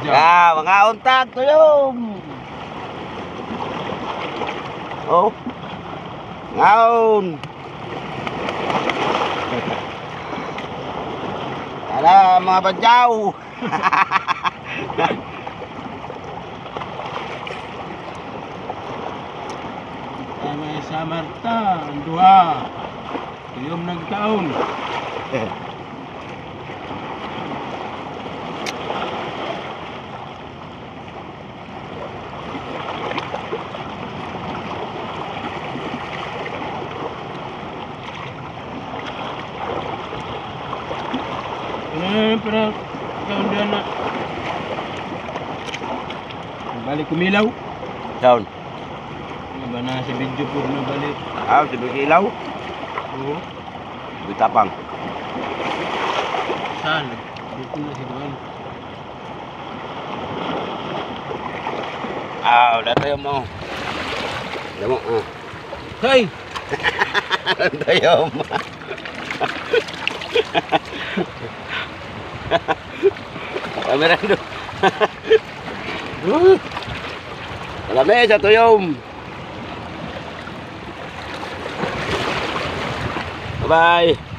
mga untag tuyom. Oh. Ngaon. Ala mga badyaw. May samarta, ang duha. Tuyom nagtaon. Para kaon diyan na. Balik kumilaw. Down. Ba na si video po na balik. Sibig ilaw. Oo. Bitapang. Saan? Dito na si Juan. Udah tayo mo. Udah mo. Hey! Tayo mo. Kamera do. Alamay sa tuyom. Bye-bye.